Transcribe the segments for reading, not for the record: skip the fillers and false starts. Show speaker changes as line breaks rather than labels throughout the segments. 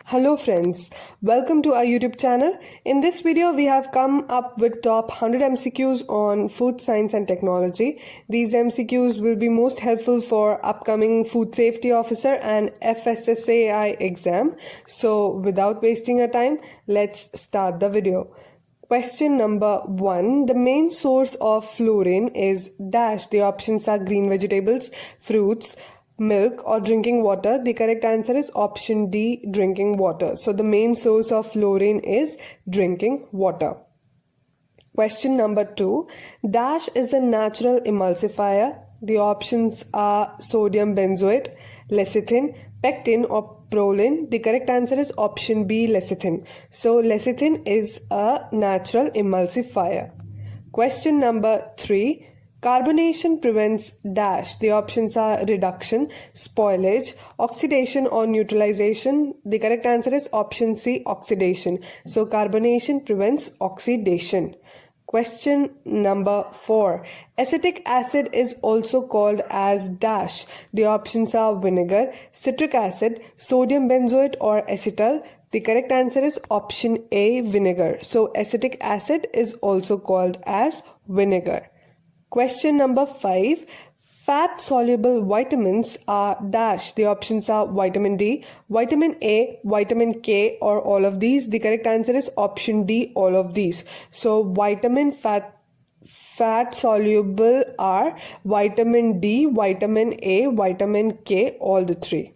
Hello friends, welcome to our YouTube channel. In this video, we have come up with top 100 MCQs on food science and technology. These MCQs will be most helpful for upcoming food safety officer and FSSAI exam. So without wasting your time, let's start the video. Question number 1. The main source of fluorine is dash. The options are green vegetables, fruits, milk or drinking water. The correct answer is option D, drinking water. So the main source of fluorine is drinking water. Question number 2. Dash is a natural emulsifier. The options are sodium benzoate, lecithin, pectin or proline. The correct answer is option B, lecithin. So lecithin is a natural emulsifier. Question number 3. Carbonation prevents dash. The options are reduction, spoilage, oxidation or neutralization. The correct answer is option C, oxidation. So carbonation prevents oxidation. Question number 4. Acetic acid is also called as dash. The options are vinegar, citric acid, sodium benzoate or acetal. The correct answer is option A, vinegar. So acetic acid is also called as vinegar. Question number 5. Fat-soluble vitamins are dash. The options are vitamin D, vitamin A, vitamin K or all of these. The correct answer is option D, all of these. So fat-soluble are vitamin D, vitamin A, vitamin K, all the three.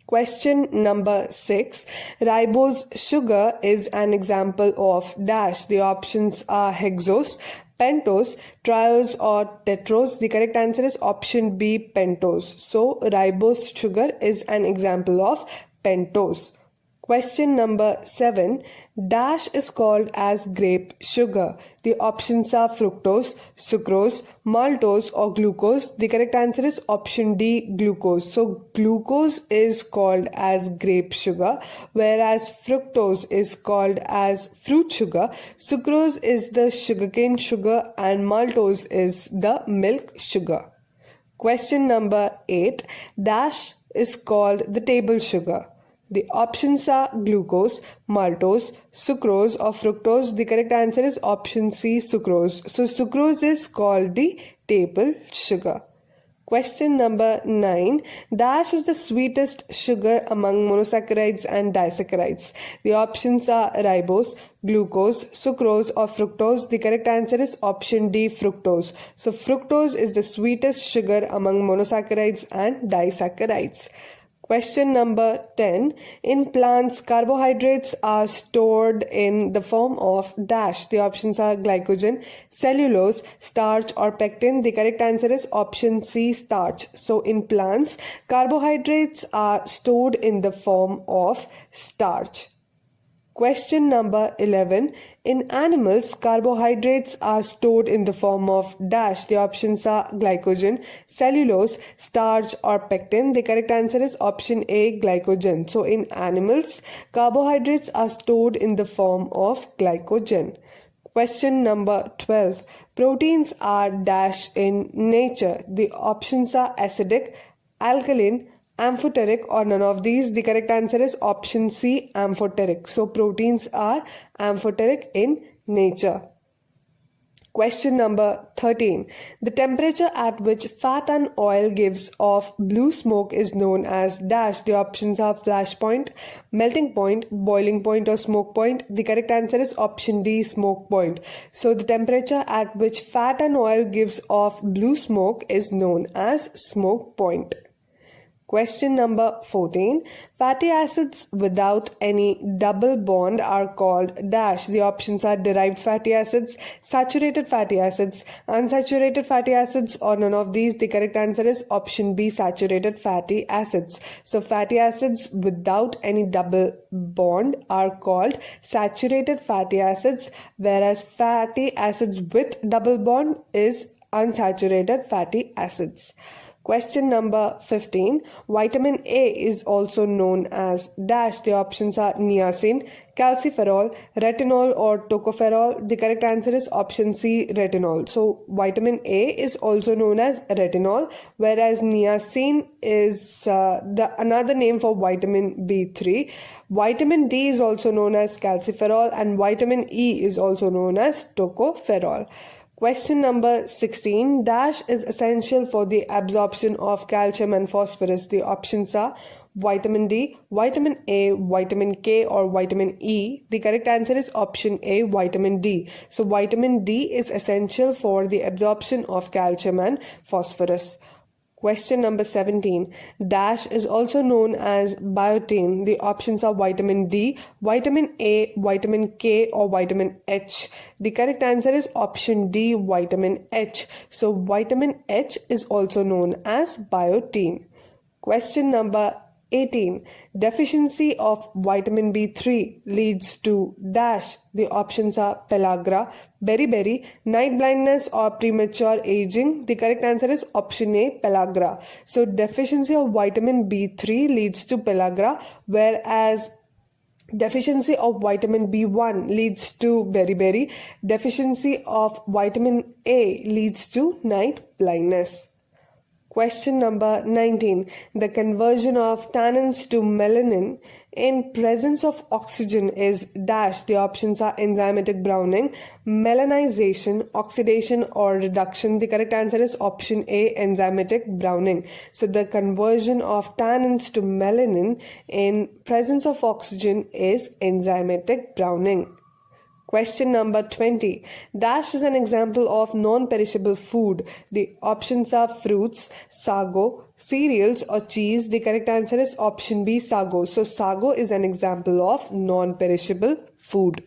Question number 6. Ribose sugar is an example of dash. The options are hexose, pentose, triose or tetrose. The correct answer is option B, pentose. So ribose sugar is an example of pentose. Question number 7. Dash is called as grape sugar. The options are fructose, sucrose, maltose or glucose. The correct answer is option D, glucose. So glucose is called as grape sugar, whereas fructose is called as fruit sugar, sucrose is the sugarcane sugar and maltose is the milk sugar. Question number 8. Dash is called the table sugar. The options are glucose, maltose, sucrose or fructose. The correct answer is option C, sucrose. So sucrose is called the table sugar. Question number 9. Dash is the sweetest sugar among monosaccharides and disaccharides. The options are ribose, glucose, sucrose or fructose. The correct answer is option D, fructose. So fructose is the sweetest sugar among monosaccharides and disaccharides. Question number 10. In plants, carbohydrates are stored in the form of dash. The options are glycogen, cellulose, starch or pectin. The correct answer is option C, starch. So in plants, carbohydrates are stored in the form of starch. Question number 11. In animals, carbohydrates are stored in the form of dash. The options are glycogen, cellulose, starch or pectin. The correct answer is option A, glycogen. So in animals, carbohydrates are stored in the form of glycogen. Question number 12. Proteins are dash in nature. The options are acidic, alkaline, amphoteric or none of these. The correct answer is option C, amphoteric. So proteins are amphoteric in nature. Question number 13. The temperature at which fat and oil gives off blue smoke is known as dash. The options are flash point, melting point, boiling point or smoke point. The correct answer is option D, smoke point. So the temperature at which fat and oil gives off blue smoke is known as smoke point. Question number 14. Fatty acids without any double bond are called dash. The options are derived fatty acids, saturated fatty acids, unsaturated fatty acids or none of these. The correct answer is option B, saturated fatty acids. So fatty acids without any double bond are called saturated fatty acids, whereas fatty acids with double bond is unsaturated fatty acids. Question number 15. Vitamin A is also known as dash. The options are niacin, calciferol, retinol or tocopherol. The correct answer is option C, retinol. So vitamin A is also known as retinol, whereas niacin is another name for vitamin B3. Vitamin D is also known as calciferol and vitamin E is also known as tocopherol. Question number 16. Dash is essential for the absorption of calcium and phosphorus. The options are vitamin D, vitamin A, vitamin K or vitamin E. The correct answer is option A, vitamin D. So vitamin D is essential for the absorption of calcium and phosphorus. Question number 17. Dash is also known as biotin. The options are vitamin D, vitamin A, vitamin K or vitamin H. The correct answer is option D, vitamin H. So vitamin H is also known as biotin. Question number 18. Deficiency of vitamin B3 leads to dash. The options are pellagra, beriberi, night blindness or premature aging. The correct answer is option A, pellagra. So deficiency of vitamin B3 leads to pellagra, whereas deficiency of vitamin B1 leads to beriberi. Deficiency of vitamin A leads to night blindness. Question number 19. The conversion of tannins to melanin in presence of oxygen is dash. The options are enzymatic browning, melanization, oxidation or reduction. The correct answer is option A, enzymatic browning. So the conversion of tannins to melanin in presence of oxygen is enzymatic browning. Question number 20. Dash is an example of non-perishable food. The options are fruits, sago, cereals or cheese. The correct answer is option B, sago. So sago is an example of non-perishable food.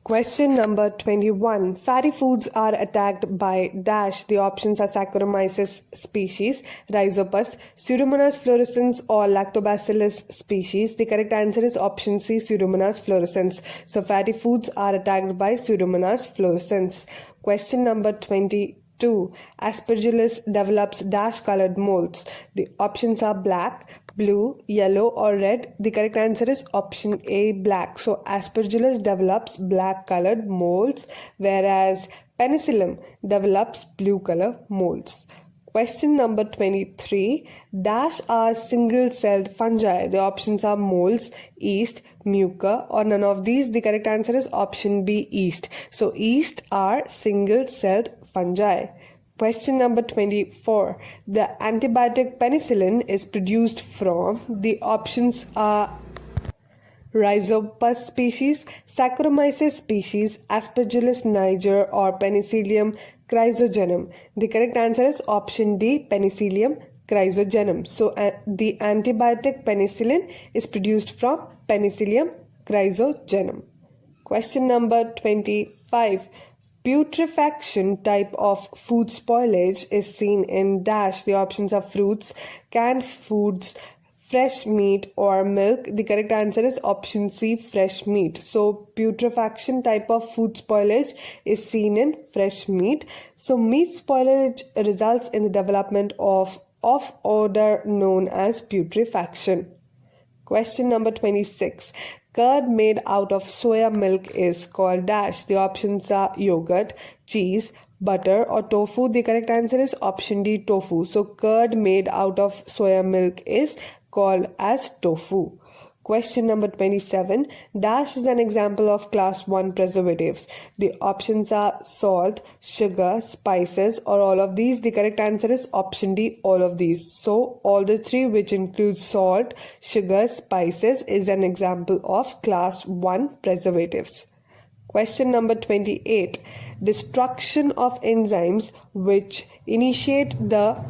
Question number 21. Fatty foods are attacked by dash. The options are Saccharomyces species, Rhizopus, Pseudomonas fluorescens or Lactobacillus species. The correct answer is option C, Pseudomonas fluorescens. So fatty foods are attacked by Pseudomonas fluorescens. Question number 22. Aspergillus develops dash colored molds. The options are black, blue, yellow or red. The correct answer is option A, black. So Aspergillus develops black colored molds, whereas Penicillin develops blue color molds. Question number 23. Dash are single-celled fungi. The options are molds, yeast, mucor or none of these. The correct answer is option B, yeast. So yeast are single-celled fungi. Question number 24. The antibiotic penicillin is produced from. The options are Rhizopus species, Saccharomyces species, Aspergillus niger or Penicillium chrysogenum. The correct answer is option D, Penicillium chrysogenum. So the antibiotic penicillin is produced from Penicillium chrysogenum. Question number 25. Putrefaction type of food spoilage is seen in dash. The options are fruits, canned foods, fresh meat or milk. The correct answer is option C, fresh meat. So putrefaction type of food spoilage is seen in fresh meat. So meat spoilage results in the development of odor known as putrefaction. Question number 26. Curd made out of soya milk is called dash. The options are yogurt, cheese, butter or tofu. The correct answer is option D, tofu. So curd made out of soya milk is called as tofu. Question number 27. Dash is an example of class 1 preservatives. The options are salt, sugar, spices or all of these. The correct answer is option D, all of these. So all the three, which include salt, sugar, spices, is an example of class 1 preservatives. Question number 28. Destruction of enzymes which initiate the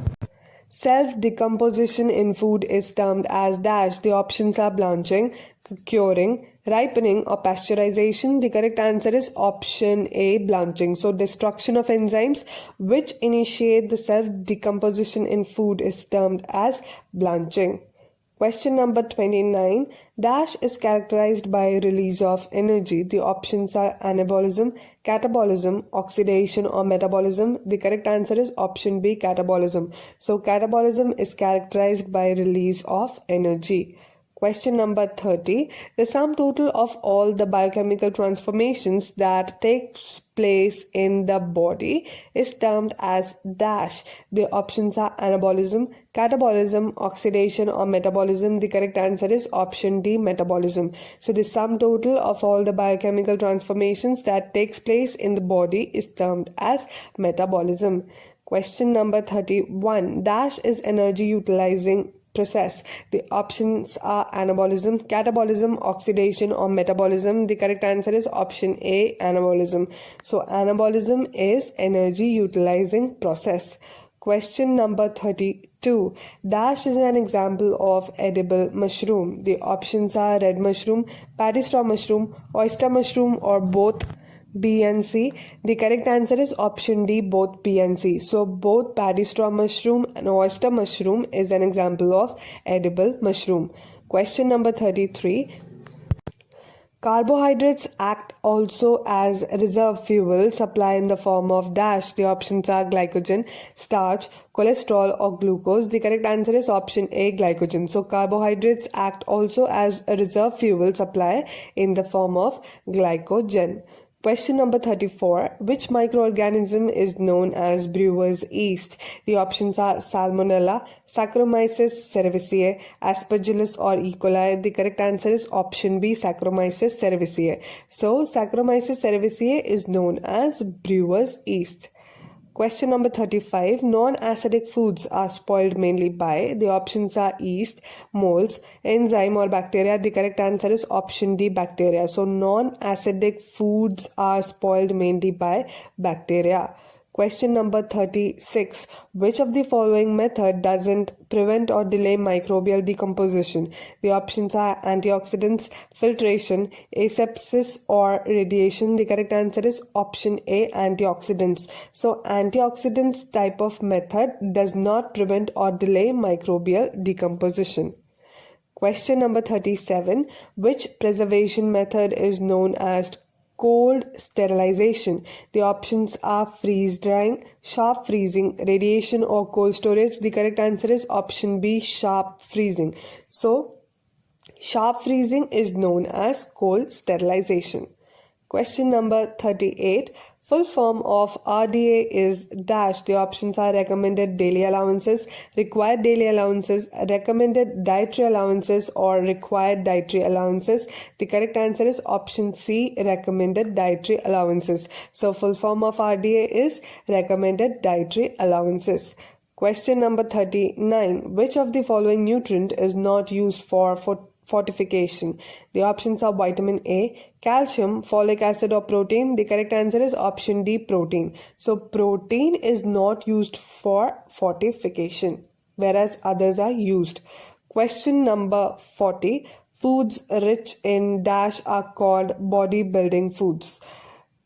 self-decomposition in food is termed as dash. The options are blanching, curing, ripening or pasteurization. The correct answer is option A, blanching. So destruction of enzymes which initiate the self-decomposition in food is termed as blanching. Question number 29. Dash is characterized by release of energy. The options are anabolism, catabolism, oxidation or metabolism. The correct answer is option B, catabolism. So catabolism is characterized by release of energy. Question number 30. The sum total of all the biochemical transformations that take place in the body is termed as dash. The options are anabolism, catabolism, oxidation or metabolism. The correct answer is option D, metabolism. So the sum total of all the biochemical transformations that takes place in the body is termed as metabolism. Question number 31. Dash is energy utilizing process. The options are anabolism, catabolism, oxidation or metabolism. The correct answer is option A, anabolism. So anabolism is energy utilizing process. Question number 32. Dash is an example of edible mushroom. The options are red mushroom, paddy straw mushroom, oyster mushroom or both B and C. The correct answer is option D, both B and C. So both paddy straw mushroom and oyster mushroom is an example of edible mushroom. Question number 33. Carbohydrates act also as reserve fuel supply in the form of dash. The options are glycogen, starch, cholesterol or glucose. The correct answer is option A, glycogen. So carbohydrates act also as a reserve fuel supply in the form of glycogen. Question number 34. Which microorganism is known as Brewer's yeast? The options are Salmonella, Saccharomyces cerevisiae, Aspergillus or E. coli. The correct answer is option B, Saccharomyces cerevisiae. So Saccharomyces cerevisiae is known as Brewer's yeast. Question number 35. Non-acidic foods are spoiled mainly by. The options are yeast, molds, enzyme or bacteria. The correct answer is option D, bacteria. So non-acidic foods are spoiled mainly by bacteria. Question number 36. Which of the following method doesn't prevent or delay microbial decomposition? The options are antioxidants, filtration, asepsis or radiation. The correct answer is option A, antioxidants. So antioxidants type of method does not prevent or delay microbial decomposition. Question number 37. Which preservation method is known as cold sterilization? The options are freeze drying, sharp freezing, radiation or cold storage. The correct answer is option B, sharp freezing. So sharp freezing is known as cold sterilization. Question number 38. Full form of RDA is dash. The options are recommended daily allowances, required daily allowances, recommended dietary allowances or required dietary allowances. The correct answer is option C, recommended dietary allowances. So full form of RDA is recommended dietary allowances. Question number 39. Which of the following nutrient is not used for fortification? The options are vitamin A, calcium, folic acid or protein. The correct answer is option D, protein. So protein is not used for fortification, whereas others are used. Question number 40. Foods rich in dash are called bodybuilding foods.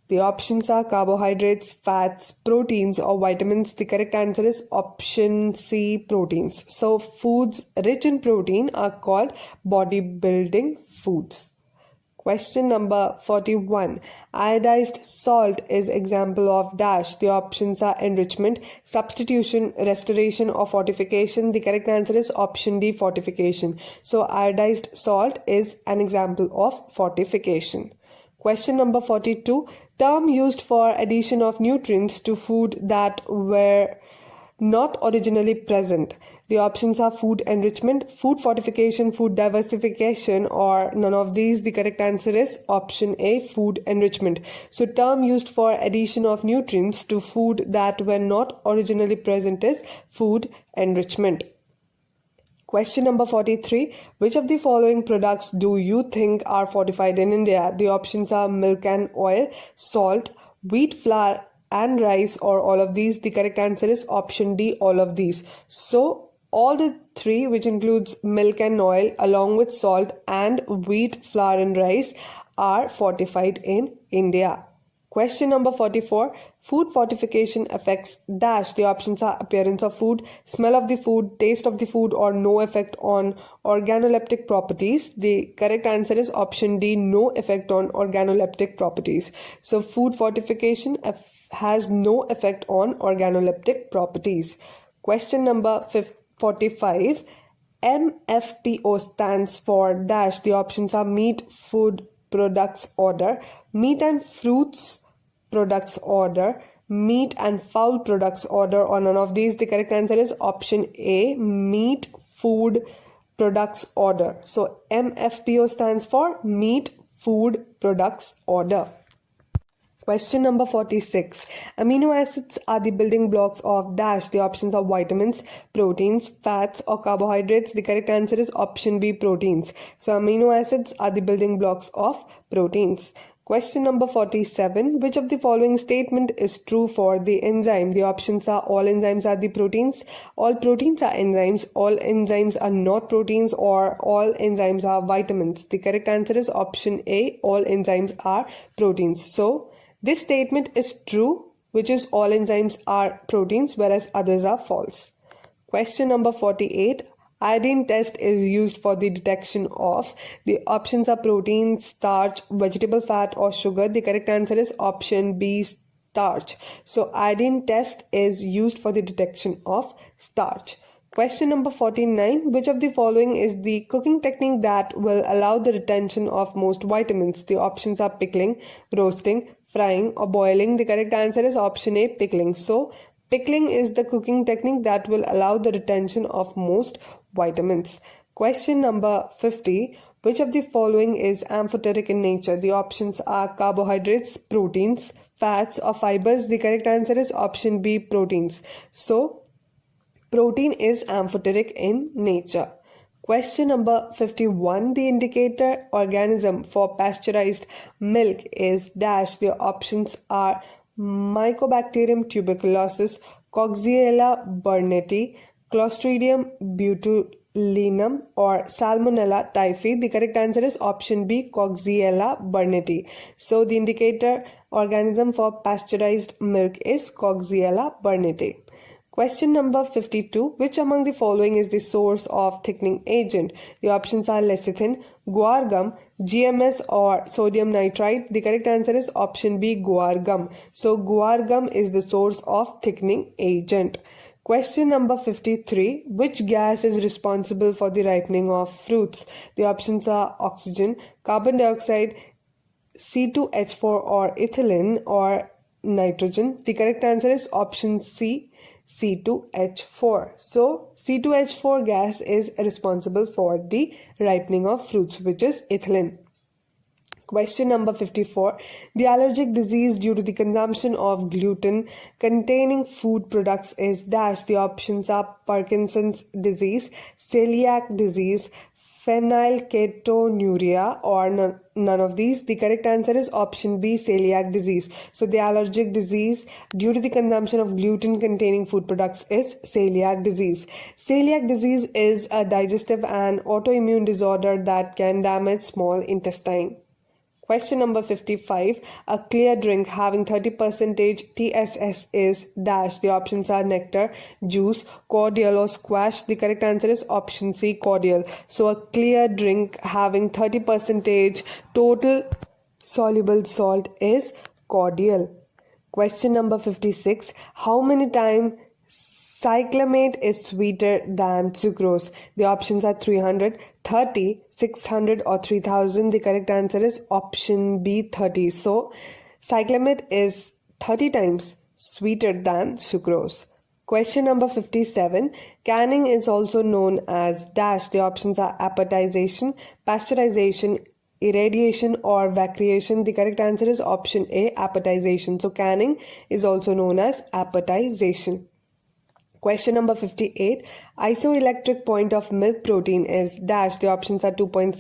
The options are carbohydrates, fats, proteins or vitamins. The correct answer is option C, proteins. So foods rich in protein are called bodybuilding foods. Question number 41. Iodized salt is example of dash. The options are enrichment, substitution, restoration or fortification. The correct answer is option D, fortification. So iodized salt is an example of fortification. Question number 42. Term used for addition of nutrients to food that were not originally present. The options are food enrichment, food fortification, food diversification or none of these. The correct answer is option A, food enrichment. So term used for addition of nutrients to food that were not originally present is food enrichment. Question number 43. Which of the following products do you think are fortified in India? The options are milk and oil, salt, wheat flour and rice or all of these. The correct answer is option D, all of these. So all the three, which includes milk and oil along with salt and wheat, flour and rice, are fortified in India. Question number 44. Food fortification affects dash. The options are appearance of food, smell of the food, taste of the food, or no effect on organoleptic properties. The correct answer is option D, no effect on organoleptic properties. So food fortification has no effect on organoleptic properties. Question number 45. MFPO stands for dash. The options are meat, food, products order, meat and fruits products order, meat and fowl products order, or none of these. The correct answer is option A, meat, food, products order. So MFPO stands for meat, food, products order. Question number 46. Amino acids are the building blocks of dash. The options are vitamins, proteins, fats, or carbohydrates. The correct answer is option B, proteins. So amino acids are the building blocks of proteins. Question number 47. Which of the following statement is true for the enzyme? The options are all enzymes are the proteins, all proteins are enzymes, all enzymes are not proteins, or all enzymes are vitamins. The correct answer is option A, all enzymes are proteins. So this statement is true, which is all enzymes are proteins, whereas others are false. Question number 48. Iodine test is used for the detection of. The options are protein, starch, vegetable fat, or sugar. The correct answer is option B, starch. So iodine test is used for the detection of starch. Question number 49. Which of the following is the cooking technique that will allow the retention of most vitamins? The options are pickling, roasting, frying, or boiling. The correct answer is option A, pickling. So pickling is the cooking technique that will allow the retention of most vitamins. Question number 50. Which of the following is amphoteric in nature? The options are carbohydrates, proteins, fats, or fibers. The correct answer is option B, proteins. So protein is amphoteric in nature. Question number 51. The indicator organism for pasteurized milk is dash. The options are Mycobacterium tuberculosis, Coxiella burnetii, Clostridium botulinum, or Salmonella typhi. The correct answer is option B, Coxiella burnetii. So the indicator organism for pasteurized milk is Coxiella burnetii. Question number 52. Which among the following is the source of thickening agent? The options are lecithin, guar gum, GMS, or sodium nitrite. The correct answer is option B, guar gum. So guar gum is the source of thickening agent. Question number 53. Which gas is responsible for the ripening of fruits? The options are oxygen, carbon dioxide, C2H4, or ethylene, or nitrogen. The correct answer is option C, C2H4. So C2H4 gas is responsible for the ripening of fruits, which is ethylene. Question number 54. The allergic disease due to the consumption of gluten containing food products is dash. The options are Parkinson's disease, celiac disease, phenylketonuria, or none of these. The correct answer is option B, celiac disease. So the allergic disease due to the consumption of gluten containing food products is celiac disease. Celiac disease is a digestive and autoimmune disorder that can damage small intestine. Question number 55. A clear drink having 30% TSS is dash. The options are nectar, juice, cordial, or squash. The correct answer is option C, cordial. So a clear drink having 30% total soluble salt is cordial. Question number 56. How many times cyclamate is sweeter than sucrose? The options are 300, 30, 600, or 3000. The correct answer is option B, 30. So cyclamate is 30 times sweeter than sucrose. Question number 57. Canning is also known as dash. The options are appetization, pasteurization, irradiation, or vacuation. The correct answer is option A, appetization. So canning is also known as appetization. Question number 58. Isoelectric point of milk protein is dash. The options are 2.6,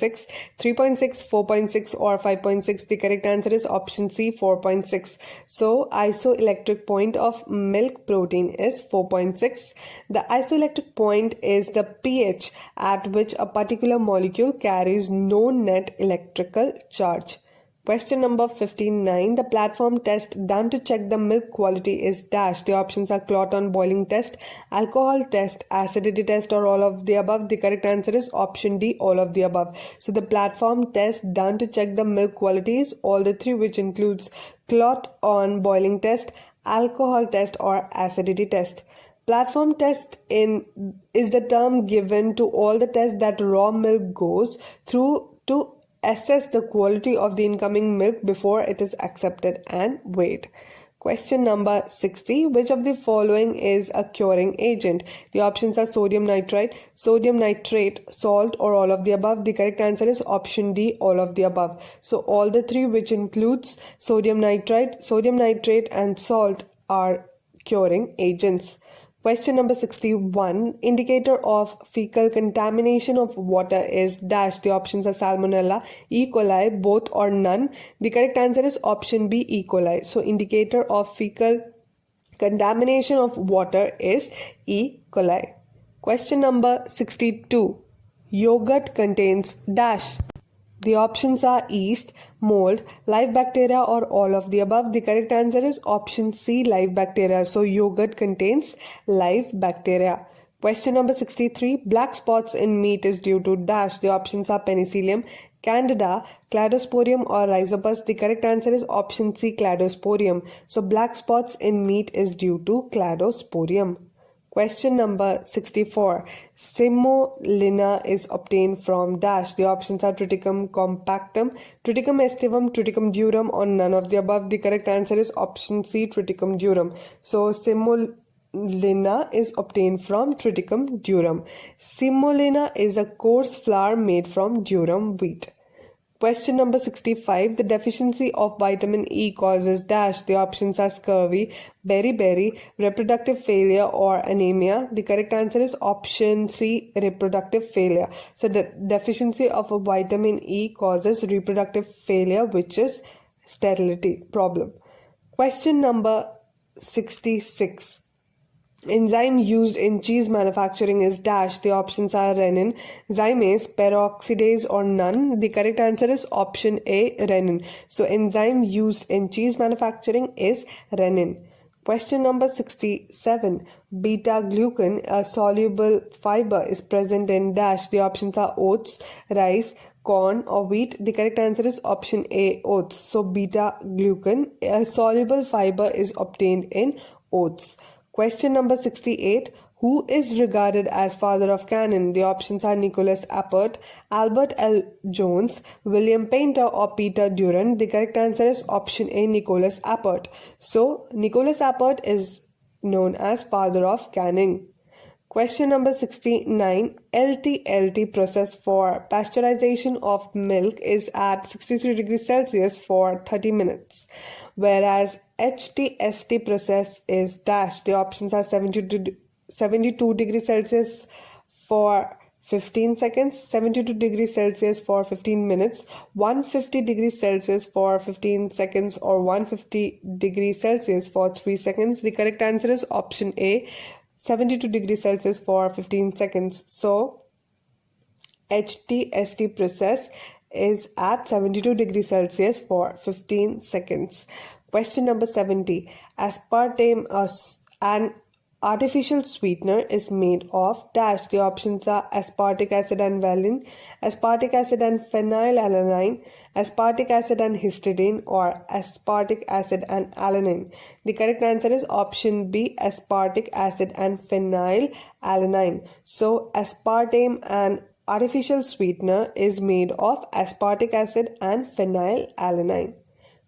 3.6, 4.6, or 5.6. The correct answer is option C, 4.6. So isoelectric point of milk protein is 4.6. The isoelectric point is the pH at which a particular molecule carries no net electrical charge. Question number 59. The platform test done to check the milk quality is dash. The options are clot on boiling test, alcohol test, acidity test, or all of the above. The correct answer is option D, all of the above. So the platform test done to check the milk quality is all the three, which includes clot on boiling test, alcohol test, or acidity test. Platform test is the term given to all the tests that raw milk goes through to assess the quality of the incoming milk before it is accepted and weighed. Question number 60. Which of the following is a curing agent? The options are sodium nitrite, sodium nitrate, salt, or all of the above. The correct answer is option D, all of the above. So all the three, which includes sodium nitrite, sodium nitrate, and salt, are curing agents. Question number 61. Indicator of fecal contamination of water is dash. The options are salmonella, E. coli, both or none. The correct answer is option B, E. coli. So indicator of fecal contamination of water is E. coli. Question number 62. Yogurt contains dash. The options are yeast, mold, live bacteria, or all of the above. The correct answer is option C, live bacteria. So yogurt contains live bacteria. Question number 63. Black spots in meat is due to dash. The options are Penicillin, Candida, Cladosporium, or Rhizopus. The correct answer is option C, Cladosporium. So black spots in meat is due to Cladosporium. Question number 64. Semolina is obtained from dash. The options are Triticum compactum, Triticum aestivum, Triticum durum, or none of the above. The correct answer is option C, Triticum durum. So semolina is obtained from Triticum durum. Semolina is a coarse flour made from durum wheat. Question number 65. The deficiency of vitamin E causes dash. The options are scurvy, beriberi, reproductive failure, or anemia. The correct answer is option C, reproductive failure. So the deficiency of a vitamin E causes reproductive failure, which is sterility problem. Question number 66. Enzyme used in cheese manufacturing is dash. The options are renin, zymase, peroxidase, or none. The correct answer is option A, renin. So enzyme used in cheese manufacturing is renin. Question number 67. Beta-glucan, a soluble fiber, is present in dash. The options are oats, rice, corn, or wheat. The correct answer is option A, oats. So beta-glucan, a soluble fiber, is obtained in oats. Question number 68. Who is regarded as father of cannon? The options are Nicholas Appert, Albert L. Jones, William Painter, or Peter Durand. The correct answer is option A, Nicholas Appert. So Nicholas Appert is known as father of canning. Question number 69. LT process for pasteurization of milk is at 63 degrees Celsius for 30 minutes, whereas HTST process is dash. The options are 72 degrees Celsius for 15 seconds, 72 degrees Celsius for 15 minutes, 150 degrees Celsius for 15 seconds, or 150 degrees Celsius for 3 seconds. The correct answer is option A, 72 degrees Celsius for 15 seconds. So HTST process is at 72 degrees Celsius for 15 seconds. Question number 70. Aspartame, an artificial sweetener, is made of dash. The options are aspartic acid and valine, aspartic acid and phenylalanine, aspartic acid and histidine, or aspartic acid and alanine. The correct answer is option B, aspartic acid and phenylalanine. So aspartame, an artificial sweetener, is made of aspartic acid and phenylalanine.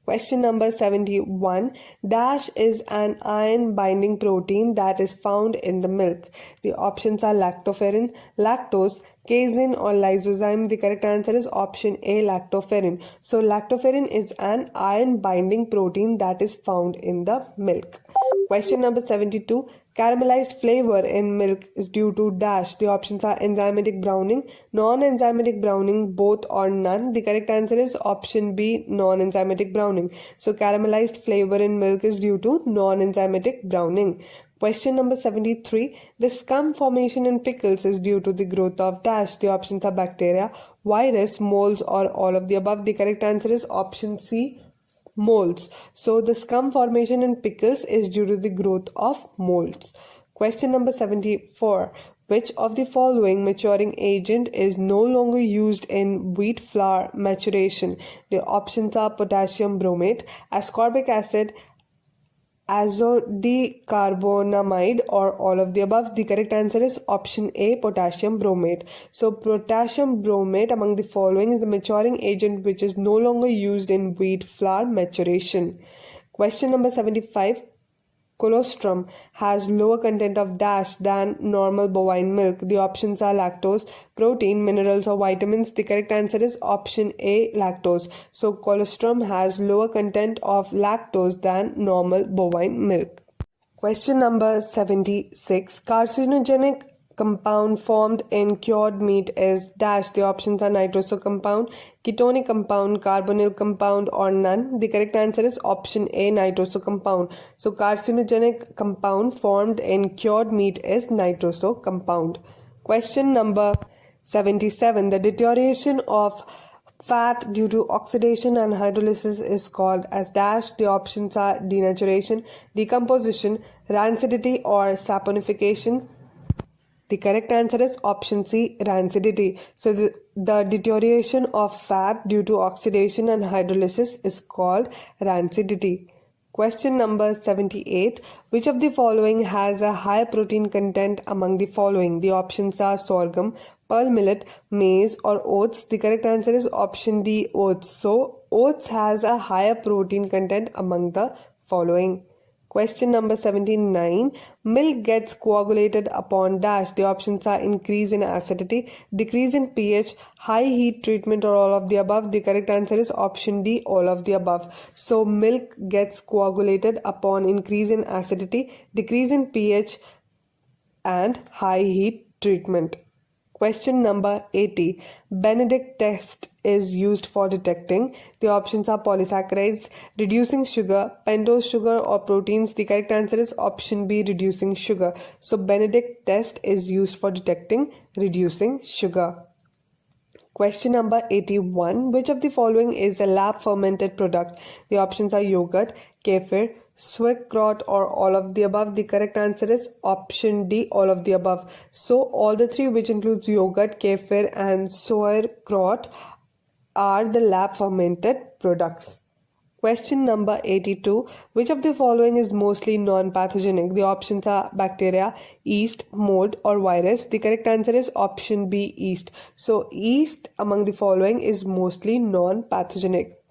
Question number 71. Dash is an iron-binding protein that is found in the milk. The options are lactoferrin, lactose, casein, or lysozyme. The correct answer is option A, lactoferrin. So lactoferrin is an iron-binding protein that is found in the milk. Question number 72. Caramelized flavor in milk is due to dash. The options are enzymatic browning, non-enzymatic browning, both or none. The correct answer is option B, non-enzymatic browning. So caramelized flavor in milk is due to non-enzymatic browning. Question number 73. The scum formation in pickles is due to the growth of dash. The options are bacteria, virus, moles, or all of the above? The correct answer is option C, molds. So the scum formation in pickles is due to the growth of molds. Question number 74. Which of the following maturing agent is no longer used in wheat flour maturation? The options are potassium bromate, ascorbic acid, azodicarbonamide, or all of the above. The correct answer is option A, potassium bromate. So potassium bromate among the following is the maturing agent which is no longer used in wheat flour maturation. Question number 75. Colostrum has lower content of dash than normal bovine milk. The options are lactose, protein, minerals, or vitamins. The correct answer is option A, lactose. So colostrum has lower content of lactose than normal bovine milk. Question number 76. Carcinogenic compound formed in cured meat is dash. The options are nitroso compound, ketonic compound, carbonyl compound, or none. The correct answer is option A, nitroso compound. So carcinogenic compound formed in cured meat is nitroso compound. Question number 77. The deterioration of fat due to oxidation and hydrolysis is called as dash. The options are denaturation, decomposition, rancidity, or saponification. The correct answer is option C, rancidity. So the deterioration of fat due to oxidation and hydrolysis is called rancidity. Question number 78. Which of the following has a high protein content among the following? The options are sorghum, pearl millet, maize, or oats. The correct answer is option D, oats. So oats has a higher protein content among the following. Question number 79. Milk gets coagulated upon dash. The options are increase in acidity, decrease in pH, high heat treatment, or all of the above. The correct answer is option D, all of the above. So milk gets coagulated upon increase in acidity, decrease in pH, and high heat treatment. Question number 80. Benedict test is used for detecting. The options are polysaccharides, reducing sugar, pentose sugar, or proteins. The correct answer is option B, reducing sugar. So Benedict test is used for detecting reducing sugar. Question number 81. Which of the following is a lab fermented product? The options are yogurt, kefir, sauerkraut, or all of the above. The correct answer is option D, all of the above. So all the three, which includes yogurt, kefir, and sauerkraut, are the lab fermented products. Question number 82. Which of the following is mostly non-pathogenic? The options are bacteria, yeast, mold, or virus. The correct answer is option B, yeast. So yeast among the following is mostly non-pathogenic.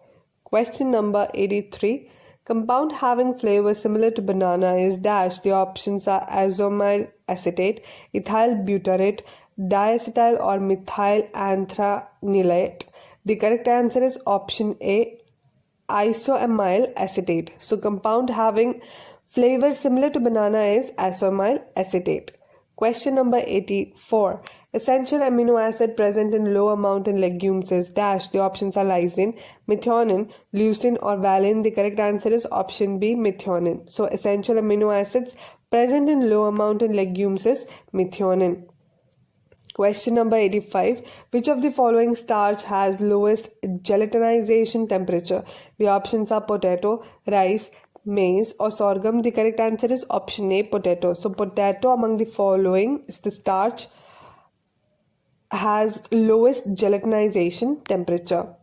Question number 83. Compound having flavor similar to banana is dash. The options are azomyl acetate, ethyl butyrate, diacetyl, or methyl anthranilate. The correct answer is option A, isoamyl acetate. So compound having flavor similar to banana is isoamyl acetate. Question number 84. Essential amino acid present in low amount in legumes is dash. The options are lysine, methionine, leucine, or valine. The correct answer is option B, methionine. So essential amino acids present in low amount in legumes is methionine. Question number 85. Which of the following starch has lowest gelatinization temperature? The options are potato, rice, maize, or sorghum. The correct answer is option A, potato. So potato among the following is the starch has lowest gelatinization temperature.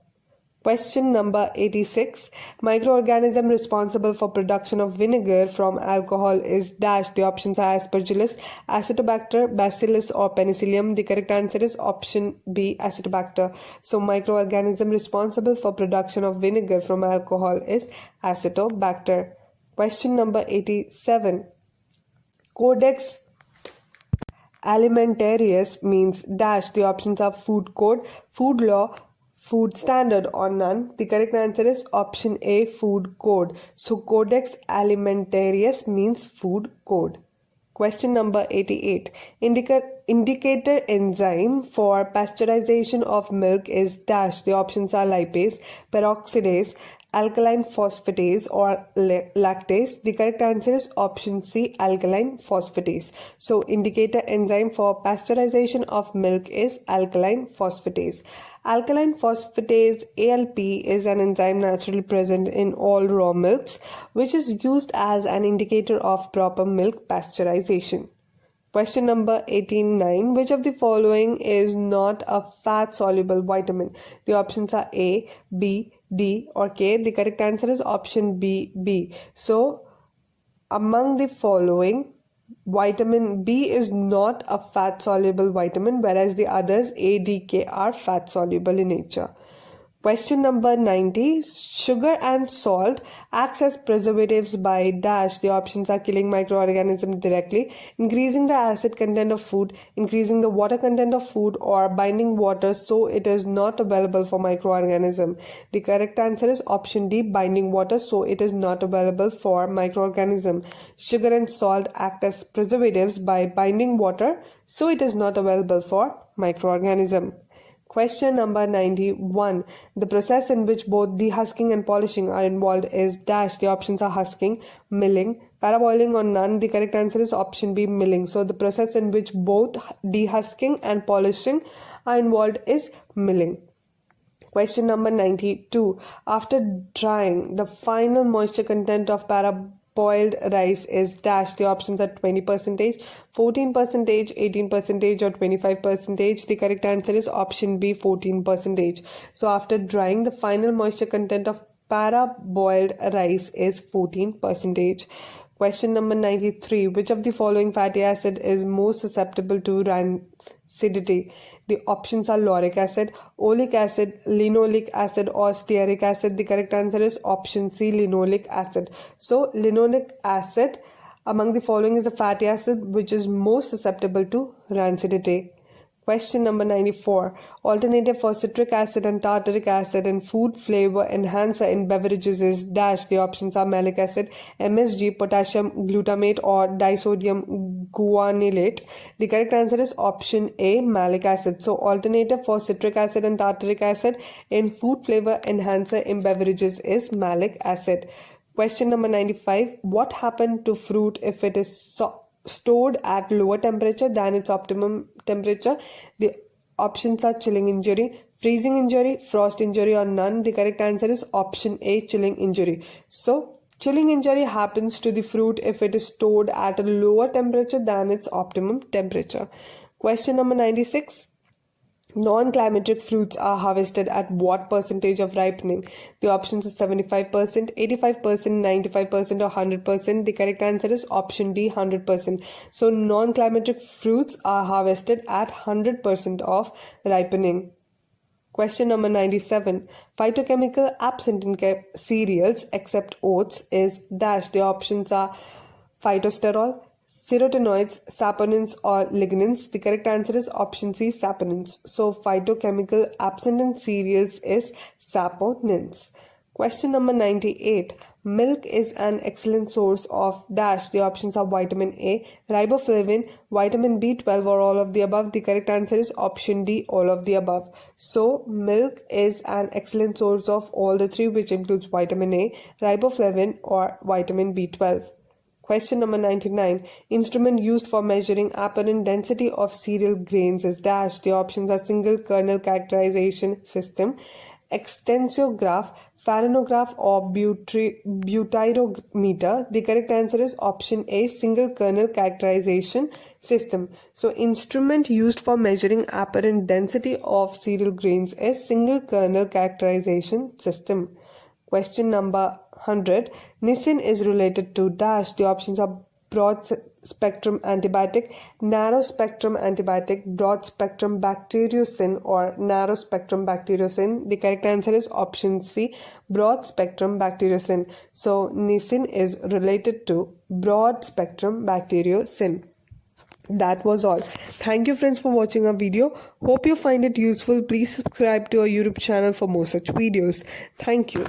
Question number 86. Microorganism responsible for production of vinegar from alcohol is dash. The options are Aspergillus, Acetobacter, Bacillus, or Penicillium. The correct answer is option B, Acetobacter. So microorganism responsible for production of vinegar from alcohol is Acetobacter. Question number 87. Codex Alimentarius means dash. The options are food code, food law, food standard, or none. The correct answer is option A, food code. So Codex Alimentarius means food code. Question number 88. Indicator enzyme for pasteurization of milk is dash. The options are lipase, peroxidase, alkaline phosphatase or lactase? The correct answer is option C, alkaline phosphatase. So indicator enzyme for pasteurization of milk is alkaline phosphatase. Alkaline phosphatase ALP is an enzyme naturally present in all raw milks, which is used as an indicator of proper milk pasteurization. Question number 18-9. Which of the following is not a fat-soluble vitamin? The options are A, B, D or K. The correct answer is option B. So, among the following, vitamin B is not a fat-soluble vitamin, whereas the others A, D, K are fat-soluble in nature. Question number 90. Sugar and salt acts as preservatives by dash. The options are killing microorganisms directly, increasing the acid content of food, increasing the water content of food, or binding water so it is not available for microorganism. The correct answer is option D, binding water so it is not available for microorganism. Sugar and salt act as preservatives by binding water so it is not available for microorganism. Question number 91. The process in which both dehusking and polishing are involved is dash. The options are husking, milling, paraboiling or none. The correct answer is option B, milling. So the process in which both dehusking and polishing are involved is milling. Question number 92. After drying, the final moisture content of boiled rice is dash. The options are 20%, 14%, 18% or 25%. The correct answer is option B, 14%. So after drying, the final moisture content of boiled rice is 14%. Question number 93. Which of the following fatty acid is most susceptible to rancidity? The options are lauric acid, oleic acid, linoleic acid or stearic acid. The correct answer is option C, linoleic acid. So linoleic acid among the following is the fatty acid which is most susceptible to rancidity. Question number 94. Alternative for citric acid and tartaric acid in food flavor enhancer in beverages is dash. The options are malic acid, MSG, potassium glutamate or disodium guanylate. The correct answer is option A, malic acid. So alternative for citric acid and tartaric acid in food flavor enhancer in beverages is malic acid. Question number 95. What happened to fruit if it is stored at lower temperature than its optimum temperature? The options are chilling injury, freezing injury, frost injury or none. The correct answer is option A, chilling injury. So chilling injury happens to the fruit if it is stored at a lower temperature than its optimum temperature. Question number 96. Non-climacteric fruits are harvested at what percentage of ripening? The options are 75%, 85%, 95% or 100%. The correct answer is option D, 100%. So non-climacteric fruits are harvested at 100% of ripening. Question number 97. Phytochemical absent in cereals except oats is dash. The options are phytosterol, serotinoids, saponins or lignins. The correct answer is option C, saponins. So phytochemical absent in cereals is saponins. Question number 98. Milk is an excellent source of dash. The options are vitamin A, riboflavin, vitamin B12 or all of the above. The correct answer is option D, all of the above. So milk is an excellent source of all the three, which includes vitamin A, riboflavin or vitamin B12. Question number 99. Instrument used for measuring apparent density of cereal grains is dash. The options are single kernel characterization system, extensograph, faranograph or butyrometer. The correct answer is option A, single kernel characterization system. So instrument used for measuring apparent density of cereal grains is single kernel characterization system. Question number 100. Nisin is related to dash. The options are broad spectrum antibiotic, narrow spectrum antibiotic, broad spectrum bacteriocin or narrow spectrum bacteriocin. The correct answer is option C, broad spectrum bacteriocin. So nisin is related to broad spectrum bacteriocin. That was all. Thank you friends for watching our video. Hope you find it useful. Please subscribe to our YouTube channel for more such videos. Thank you.